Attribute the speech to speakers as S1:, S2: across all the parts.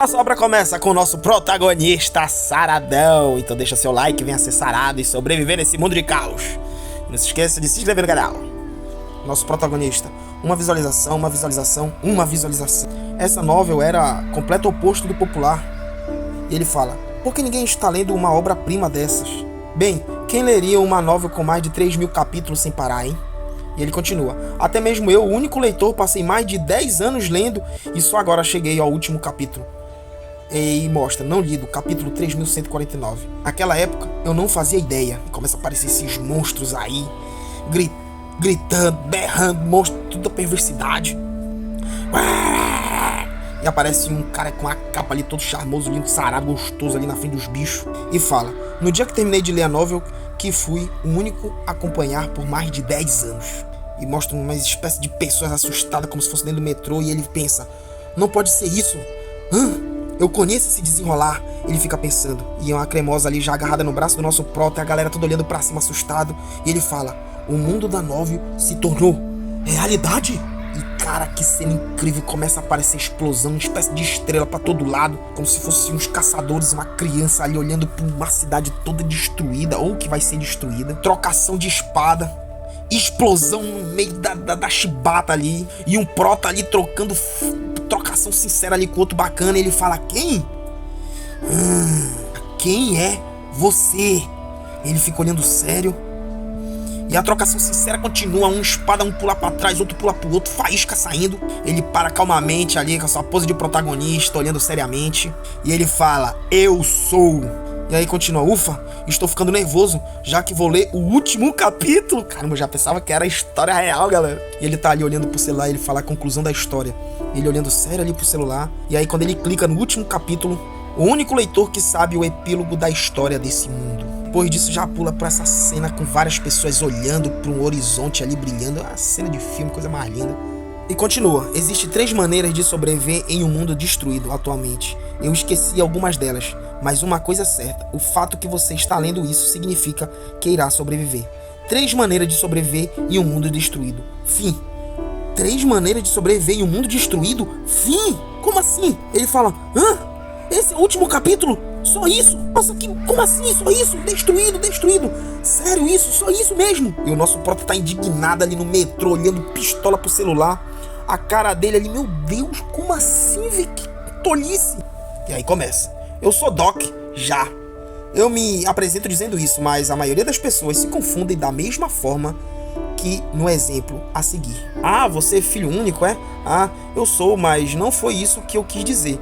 S1: A obra começa com o nosso protagonista saradão. Então deixa seu like, venha ser sarado e sobreviver nesse mundo de caos. Não se esqueça de se inscrever no canal. Nosso protagonista, uma visualização, uma visualização, uma visualização. Essa novel era completo oposto do popular. E ele fala: por que ninguém está lendo uma obra-prima dessas? Bem, quem leria uma novel com mais de 3.000 capítulos sem parar, hein? E ele continua: até mesmo eu, o único leitor, passei mais de 10 anos lendo e só agora cheguei ao último capítulo. E mostra, não lido, capítulo 3149. Naquela época, eu não fazia ideia. Começa a aparecer esses monstros aí, gritando, berrando, monstro, tudo da perversidade. E aparece um cara com a capa ali, todo charmoso, lindo, sarado, gostoso ali na frente dos bichos. E fala: no dia que terminei de ler a novel, que fui o único a acompanhar por mais de 10 anos. E mostra uma espécie de pessoas assustadas, como se fosse dentro do metrô. E ele pensa: não pode ser isso. Eu conheço esse desenrolar. Ele fica pensando. E uma cremosa ali já agarrada no braço do nosso prota. E a galera toda olhando pra cima assustado. E ele fala: o mundo da novel se tornou realidade. E cara, que cena incrível. Começa a aparecer explosão, uma espécie de estrela pra todo lado, como se fossem uns caçadores, uma criança ali olhando pra uma cidade toda destruída, ou que vai ser destruída. Trocação de espada, explosão no meio da chibata ali. E um prota ali trocando trocação sincera ali com outro bacana. E ele fala: quem? Quem é você? Ele fica olhando sério. E a trocação sincera continua. Um espada, um pula pra trás, outro pula pro outro, faísca saindo. Ele para calmamente ali com a sua pose de protagonista, olhando seriamente. E ele fala: eu sou. E aí continua: ufa, estou ficando nervoso, já que vou ler o último capítulo. Caramba, eu já pensava que era a história real, galera. E ele tá ali olhando pro celular, ele fala a conclusão da história. Ele olhando sério ali pro celular. E aí quando ele clica no último capítulo, o único leitor que sabe o epílogo da história desse mundo. Depois disso já pula pra essa cena com várias pessoas olhando para um horizonte ali brilhando. Uma cena de filme, coisa mais linda. E continua: existem 3 maneiras de sobreviver em um mundo destruído atualmente. Eu esqueci algumas delas, mas uma coisa é certa: o fato que você está lendo isso significa que irá sobreviver. 3 maneiras de sobreviver em um mundo destruído. Fim. 3 maneiras de sobreviver em um mundo destruído? Fim? Como assim? Ele fala: esse é o último capítulo? Só isso? Nossa, como assim? Só isso? Destruído. Sério isso? Só isso mesmo? E o nosso prota tá indignado ali no metrô, olhando pistola pro celular. A cara dele ali: meu Deus, como assim, velho? Que tolice. E aí começa: eu sou Doc, já. Eu me apresento dizendo isso, mas a maioria das pessoas se confundem da mesma forma que no exemplo a seguir. Você é filho único, é? Eu sou, mas não foi isso que eu quis dizer.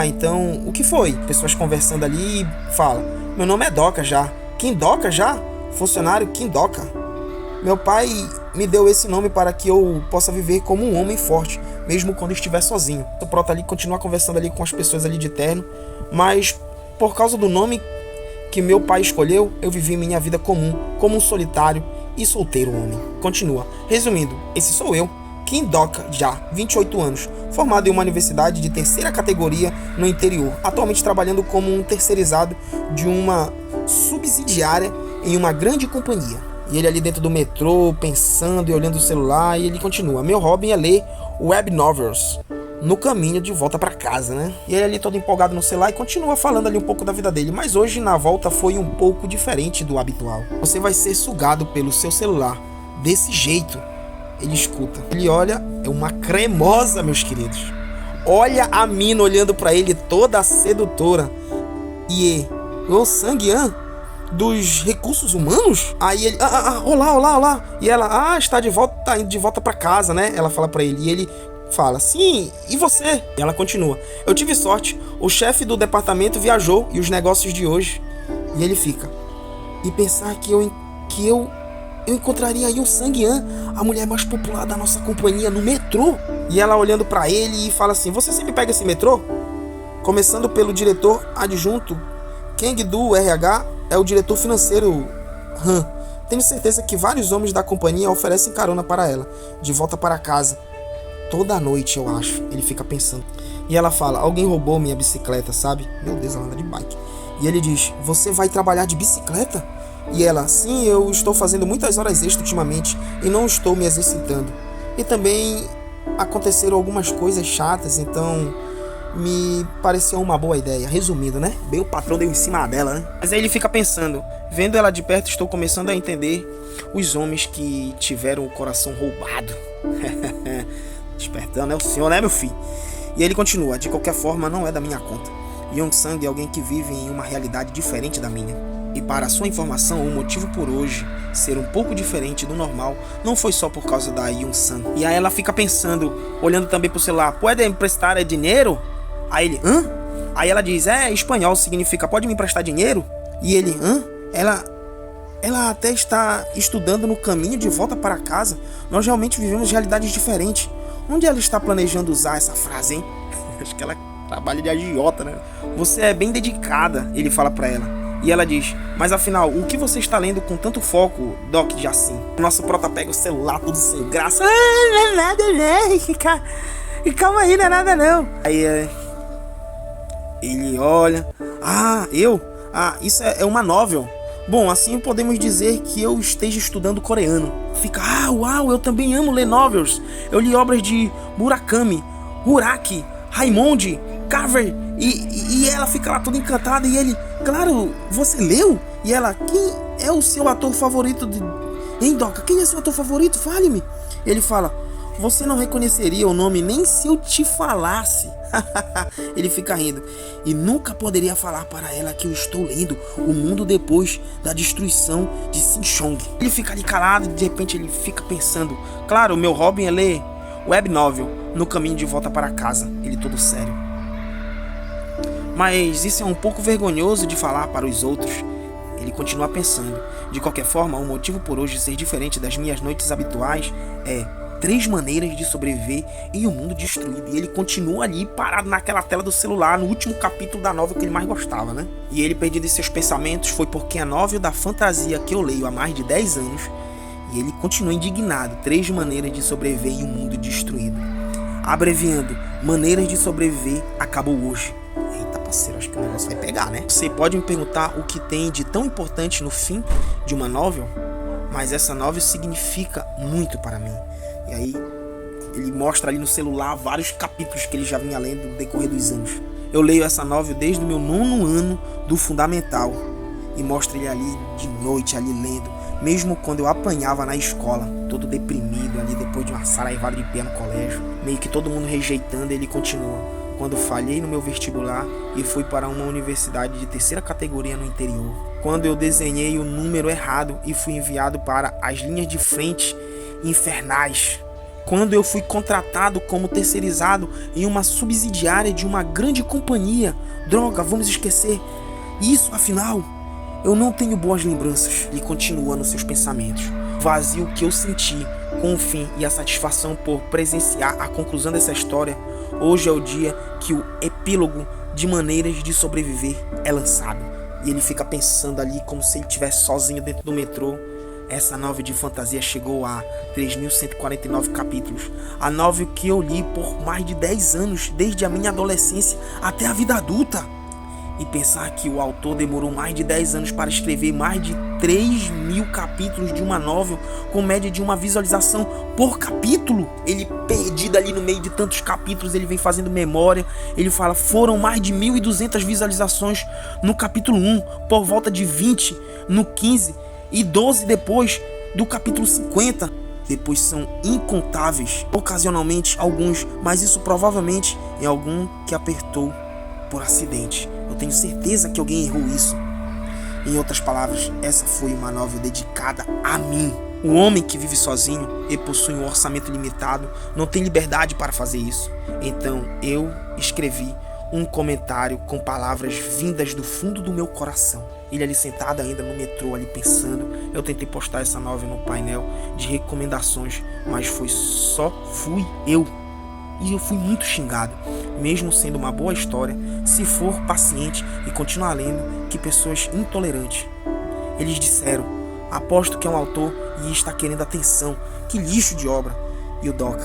S1: Então, o que foi? Pessoas conversando ali e fala: meu nome é Doca já. Quem Doca já? Funcionário Quem Doca. Meu pai me deu esse nome para que eu possa viver como um homem forte, mesmo quando estiver sozinho. O prota ali continua conversando ali com as pessoas ali de terno, mas por causa do nome que meu pai escolheu, eu vivi minha vida comum, como um solitário e solteiro homem. Continua: resumindo, esse sou eu, Quem Doca já, 28 anos, formado em uma universidade de 3ª categoria no interior, atualmente trabalhando como um terceirizado de uma subsidiária em uma grande companhia. E ele ali dentro do metrô, pensando e olhando o celular, e ele continua: meu hobby é ler web novels no caminho de volta para casa, né? E ele ali todo empolgado no celular e continua falando ali um pouco da vida dele. Mas hoje na volta foi um pouco diferente do habitual. Você vai ser sugado pelo seu celular desse jeito. Ele escuta, ele olha, é uma cremosa, meus queridos. Olha a mina olhando pra ele, toda sedutora. E o Sang-Yan dos recursos humanos? Aí ele: olá. E ela: está de volta, tá indo de volta pra casa, né? Ela fala pra ele. E ele fala: sim, e você? E ela continua: eu tive sorte, o chefe do departamento viajou e os negócios de hoje. E ele fica: e pensar que eu encontraria aí o Sang-Yan, a mulher mais popular da nossa companhia, no metrô. E ela olhando pra ele e fala assim: você sempre pega esse metrô? Começando pelo diretor adjunto Kang do RH, é o diretor financeiro Han. Tenho certeza que vários homens da companhia oferecem carona para ela, de volta para casa. Toda noite, eu acho. Ele fica pensando. E ela fala: alguém roubou minha bicicleta, sabe? Meu Deus, ela anda de bike. E ele diz: você vai trabalhar de bicicleta? E ela: sim, eu estou fazendo muitas horas extras ultimamente e não estou me exercitando. E também aconteceram algumas coisas chatas, então me pareceu uma boa ideia. Resumindo, né? Bem, o patrão deu em cima dela, né? Mas aí ele fica pensando, vendo ela de perto, estou começando a entender os homens que tiveram o coração roubado. Despertando é o senhor, né, meu filho? E ele continua, de qualquer forma, não é da minha conta. Young-sang é alguém que vive em uma realidade diferente da minha. E para sua informação, o motivo por hoje ser um pouco diferente do normal não foi só por causa da Young-sang. E aí ela fica pensando, olhando também pro celular, pode me emprestar dinheiro? Aí ele, hã? Aí ela diz, espanhol significa pode me emprestar dinheiro? E ele, hã? Ela até está estudando no caminho de volta para casa. Nós realmente vivemos realidades diferentes. Onde ela está planejando usar essa frase, hein? Acho que ela trabalha de agiota, né? Você é bem dedicada, ele fala pra ela. E ela diz, mas afinal, o que você está lendo com tanto foco, Doc Jacin? Nosso prota pega o celular, tudo sem graça. Não é nada não. Calma aí, não é nada não. Aí ele olha. Isso é uma novel. Bom, assim podemos dizer que eu esteja estudando coreano. Fica, uau, eu também amo ler novels. Eu li obras de Murakami, Muraki, Raymond, Carver. E ela fica lá toda encantada. E ele, claro, você leu? E ela, quem é o seu ator favorito? Hein, Doca, quem é seu ator favorito? Fale-me. Ele fala, você não reconheceria o nome nem se eu te falasse. Ele fica rindo. E nunca poderia falar para ela que eu estou lendo O Mundo Depois da Destruição de Sinchong. Ele fica ali calado e de repente ele fica pensando, claro, o meu hobby é ler web novel no caminho de volta para casa. Ele todo sério. Mas isso é um pouco vergonhoso de falar para os outros. Ele continua pensando. De qualquer forma, o motivo por hoje ser diferente das minhas noites habituais é 3 maneiras de sobreviver em um mundo destruído. E ele continua ali parado naquela tela do celular, no último capítulo da novela que ele mais gostava, né? E ele, perdido em seus pensamentos, foi porque a novela da fantasia que eu leio há mais de 10 anos, e ele continua indignado. 3 maneiras de sobreviver em um mundo destruído. Abreviando, maneiras de sobreviver acabou hoje. Eita, parceiro, acho que o negócio vai pegar, né? Você pode me perguntar o que tem de tão importante no fim de uma novel? Mas essa novel significa muito para mim. E aí, ele mostra ali no celular vários capítulos que ele já vinha lendo no decorrer dos anos. Eu leio essa novel desde o meu 9º ano do fundamental. E mostra ele ali de noite, ali lendo. Mesmo quando eu apanhava na escola, todo deprimido ali depois de uma saraivada de pé no colégio. Meio que todo mundo rejeitando, ele continua. Quando falhei no meu vestibular e fui para uma universidade de 3ª categoria no interior. Quando eu desenhei o número errado e fui enviado para as linhas de frente infernais. Quando eu fui contratado como terceirizado em uma subsidiária de uma grande companhia. Droga, vamos esquecer isso, afinal. Eu não tenho boas lembranças. E continua nos seus pensamentos. Vazio que eu senti com o fim e a satisfação por presenciar a conclusão dessa história. Hoje é o dia que o epílogo de maneiras de sobreviver é lançado. E ele fica pensando ali como se ele estivesse sozinho dentro do metrô. Essa novel de fantasia chegou a 3.149 capítulos. A novel que eu li por mais de 10 anos, desde a minha adolescência até a vida adulta. E pensar que o autor demorou mais de 10 anos para escrever mais de 3.000 capítulos de uma novel, com média de uma visualização por capítulo. Ele, perdido ali no meio de tantos capítulos, ele vem fazendo memória. Ele fala, foram mais de 1.200 visualizações no capítulo 1, por volta de 20 no 15 e 12 depois do capítulo 50. Depois são incontáveis, ocasionalmente alguns, mas isso provavelmente é algum que apertou por acidente. Eu tenho certeza que alguém errou isso. Em outras palavras, essa foi uma novel dedicada a mim. O homem que vive sozinho e possui um orçamento limitado não tem liberdade para fazer isso. Então eu escrevi um comentário com palavras vindas do fundo do meu coração. Ele ali sentado ainda no metrô, ali pensando. Eu tentei postar essa novel no painel de recomendações, mas fui eu. E eu fui muito xingado. Mesmo sendo uma boa história, se for paciente e continuar lendo, que pessoas intolerantes. Eles disseram, aposto que é um autor e está querendo atenção. Que lixo de obra. E o Doca.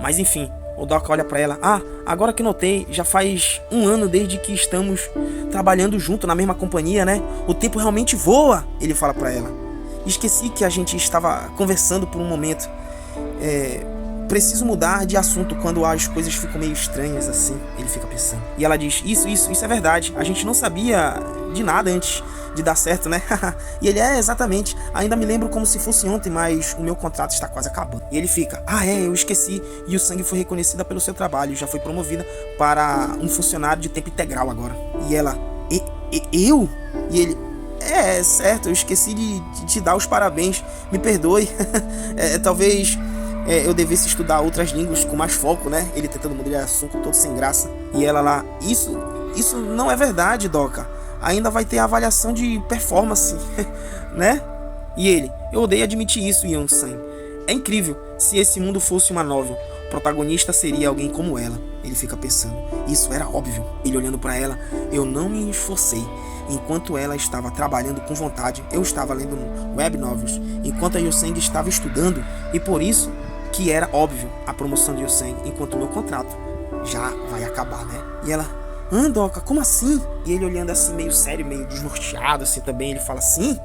S1: Mas enfim, o Doca olha pra ela. Agora que notei, já faz 1 ano desde que estamos trabalhando junto na mesma companhia, né? O tempo realmente voa, ele fala pra ela. Esqueci que a gente estava conversando por um momento. preciso mudar de assunto quando as coisas ficam meio estranhas assim, ele fica pensando. E ela diz, isso é verdade, a gente não sabia de nada antes de dar certo, né? E ele, exatamente, ainda me lembro como se fosse ontem, mas o meu contrato está quase acabando. E ele fica, eu esqueci, e o Sang foi reconhecida pelo seu trabalho, já foi promovida para um funcionário de tempo integral agora. E ela, eu? E ele, certo, eu esqueci de te dar os parabéns, me perdoe. Talvez eu devesse estudar outras línguas com mais foco, né? Ele tentando mudar de assunto todo sem graça. E ela lá, isso não é verdade, Doka. Ainda vai ter a avaliação de performance, né? E ele, eu odeio admitir isso, Young-san. É incrível, se esse mundo fosse uma novel, o protagonista seria alguém como ela. Ele fica pensando, isso era óbvio. Ele olhando pra ela, eu não me esforcei. Enquanto ela estava trabalhando com vontade, eu estava lendo web novels, enquanto a Yoseng estava estudando, e por isso que era óbvio a promoção de Yoseng, enquanto o meu contrato já vai acabar, né? E ela, Doka, como assim? E ele olhando assim meio sério, meio desnorteado assim também, ele fala assim,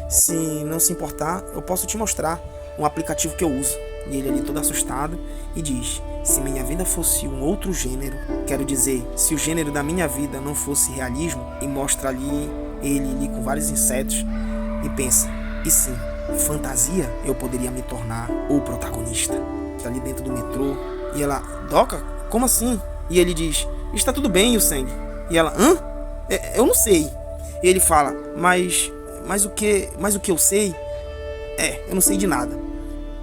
S1: se não se importar, eu posso te mostrar um aplicativo que eu uso. E ele ali todo assustado e diz, se minha vida fosse um outro gênero, quero dizer, se o gênero da minha vida não fosse realismo, e mostra ali ele ali com vários insetos e pensa, e sim, fantasia, eu poderia me tornar o protagonista. Está ali dentro do metrô e ela, Doka, como assim? E ele diz, está tudo bem, Yuseng. E ela, eu não sei. E ele fala, mas o que eu sei? Eu não sei de nada.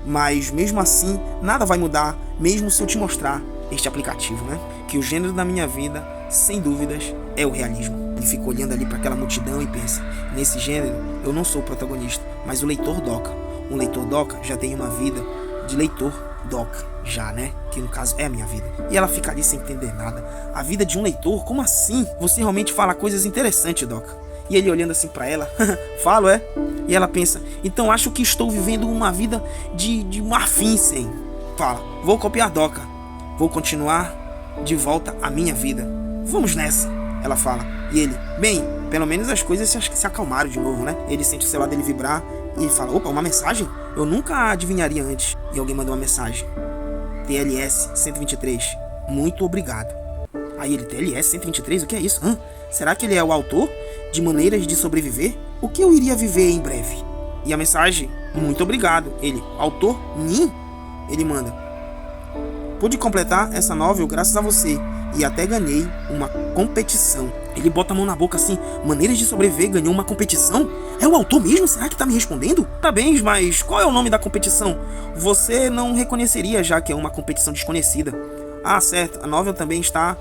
S1: Mas mesmo assim, nada vai mudar, mesmo se eu te mostrar este aplicativo, né? Que o gênero da minha vida, sem dúvidas, é o realismo. Ele fica olhando ali para aquela multidão e pensa, nesse gênero, eu não sou o protagonista, mas o leitor Doka. Um leitor Doka já tem uma vida de leitor Doka, já, né? Que no caso é a minha vida. E ela fica ali sem entender nada. A vida de um leitor? Como assim? Você realmente fala coisas interessantes, Doka. E ele olhando assim pra ela, falo, E ela pensa, então acho que estou vivendo uma vida de marfim, sem. Fala, vou copiar Doka. Vou continuar de volta à minha vida. Vamos nessa, ela fala. E ele, bem, pelo menos as coisas se acalmaram de novo, né? Ele sente o celular dele vibrar e ele fala, opa, uma mensagem? Eu nunca adivinharia antes. E alguém mandou uma mensagem. TLS 123, muito obrigado. Aí ele, TLS 123, o que é isso? Será que ele é o autor de Maneiras de Sobreviver? O que eu iria viver em breve? E a mensagem, muito obrigado. Ele, autor Nin? Ele manda, pude completar essa novel graças a você e até ganhei uma competição. Ele bota a mão na boca assim, Maneiras de Sobreviver ganhou uma competição? É o autor mesmo? Será que tá me respondendo? Parabéns, mas qual é o nome da competição? Você não reconheceria, já que é uma competição desconhecida. Certo, a novel também está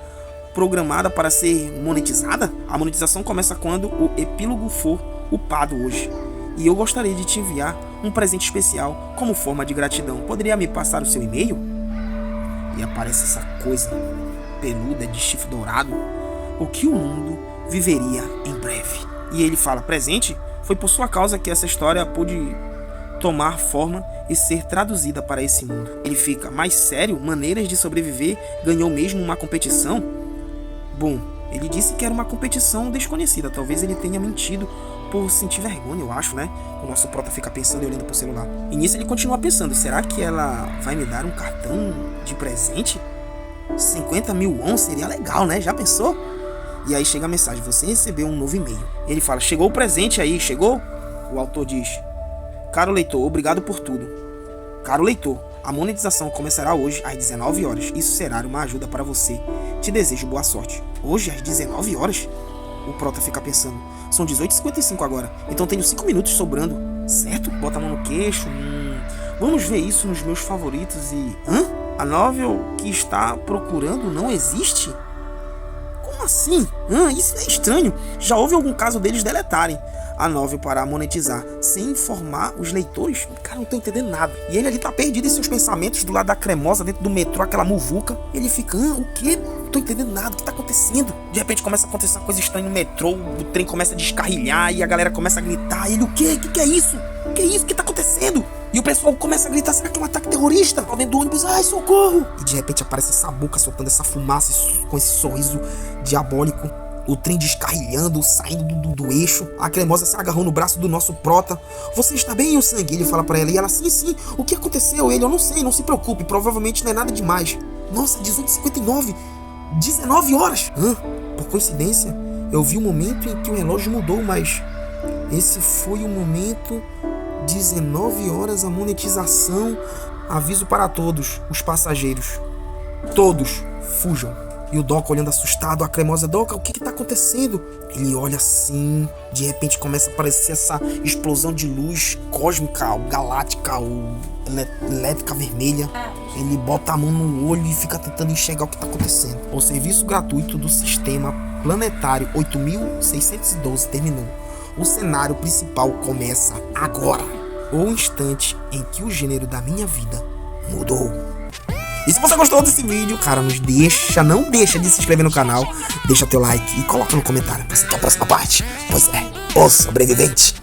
S1: programada para ser monetizada? A monetização começa quando o epílogo for upado hoje. E eu gostaria de te enviar um presente especial como forma de gratidão. Poderia me passar o seu e-mail? E aparece essa coisa peluda de chifre dourado. O que o mundo viveria em breve. E ele fala, presente? Foi por sua causa que essa história pôde tomar forma e ser traduzida para esse mundo. Ele fica, mas sério? Maneiras de Sobreviver ganhou mesmo uma competição? Bom, ele disse que era uma competição desconhecida. Talvez ele tenha mentido por sentir vergonha, eu acho, né? O nosso prota fica pensando e olhando pro celular. E nisso ele continua pensando, será que ela vai me dar um cartão de presente? 50 mil won seria legal, né? Já pensou? E aí chega a mensagem, você recebeu um novo e-mail. Ele fala, chegou o presente aí, chegou? O autor diz, caro leitor, obrigado por tudo. Caro leitor, a monetização começará hoje às 19 horas. Isso será uma ajuda para você. Te desejo boa sorte. Hoje às 19 horas? O prota fica pensando, são 18h55 agora, então tenho 5 minutos sobrando. Certo? Bota a mão no queixo. Vamos ver isso nos meus favoritos e... A novel que está procurando não existe? Como assim? Isso é estranho. Já houve algum caso deles deletarem a novel para monetizar, sem informar os leitores? Cara, não tô entendendo nada. E ele ali tá perdido em seus pensamentos, do lado da cremosa, dentro do metrô, aquela muvuca. Ele fica, o quê? Não tô entendendo nada, o que tá acontecendo? De repente começa a acontecer uma coisa estranha no metrô, o trem começa a descarrilhar e a galera começa a gritar. E ele, o quê? Que é isso? O que é isso? O que tá acontecendo? E o pessoal começa a gritar, será que é um ataque terrorista? Lá dentro do ônibus, ai, socorro! E de repente aparece essa boca soltando essa fumaça com esse sorriso diabólico. O trem descarrilhando, saindo do eixo. A Cremosa se agarrou no braço do nosso prota. Você está bem, o sangue? Ele fala pra ela. E ela, sim. O que aconteceu? Ele, eu não sei, não se preocupe. Provavelmente não é nada demais. Nossa, 18h59. 19 horas. Por coincidência, eu vi o momento em que o relógio mudou, mas esse foi o momento. 19 horas, a monetização. Aviso para todos os passageiros. Todos fujam. E o Doca olhando assustado, a Cremosa, Doca, o que tá acontecendo? Ele olha assim, de repente começa a aparecer essa explosão de luz cósmica, galáctica, elétrica vermelha. Ele bota a mão no olho e fica tentando enxergar o que tá acontecendo. O serviço gratuito do sistema planetário 8612 terminou. O cenário principal começa agora. O instante em que o gênero da minha vida mudou. E se você gostou desse vídeo, cara, não deixa de se inscrever no canal, deixa teu like e coloca no comentário pra você ter a próxima parte. Pois é, o sobrevivente.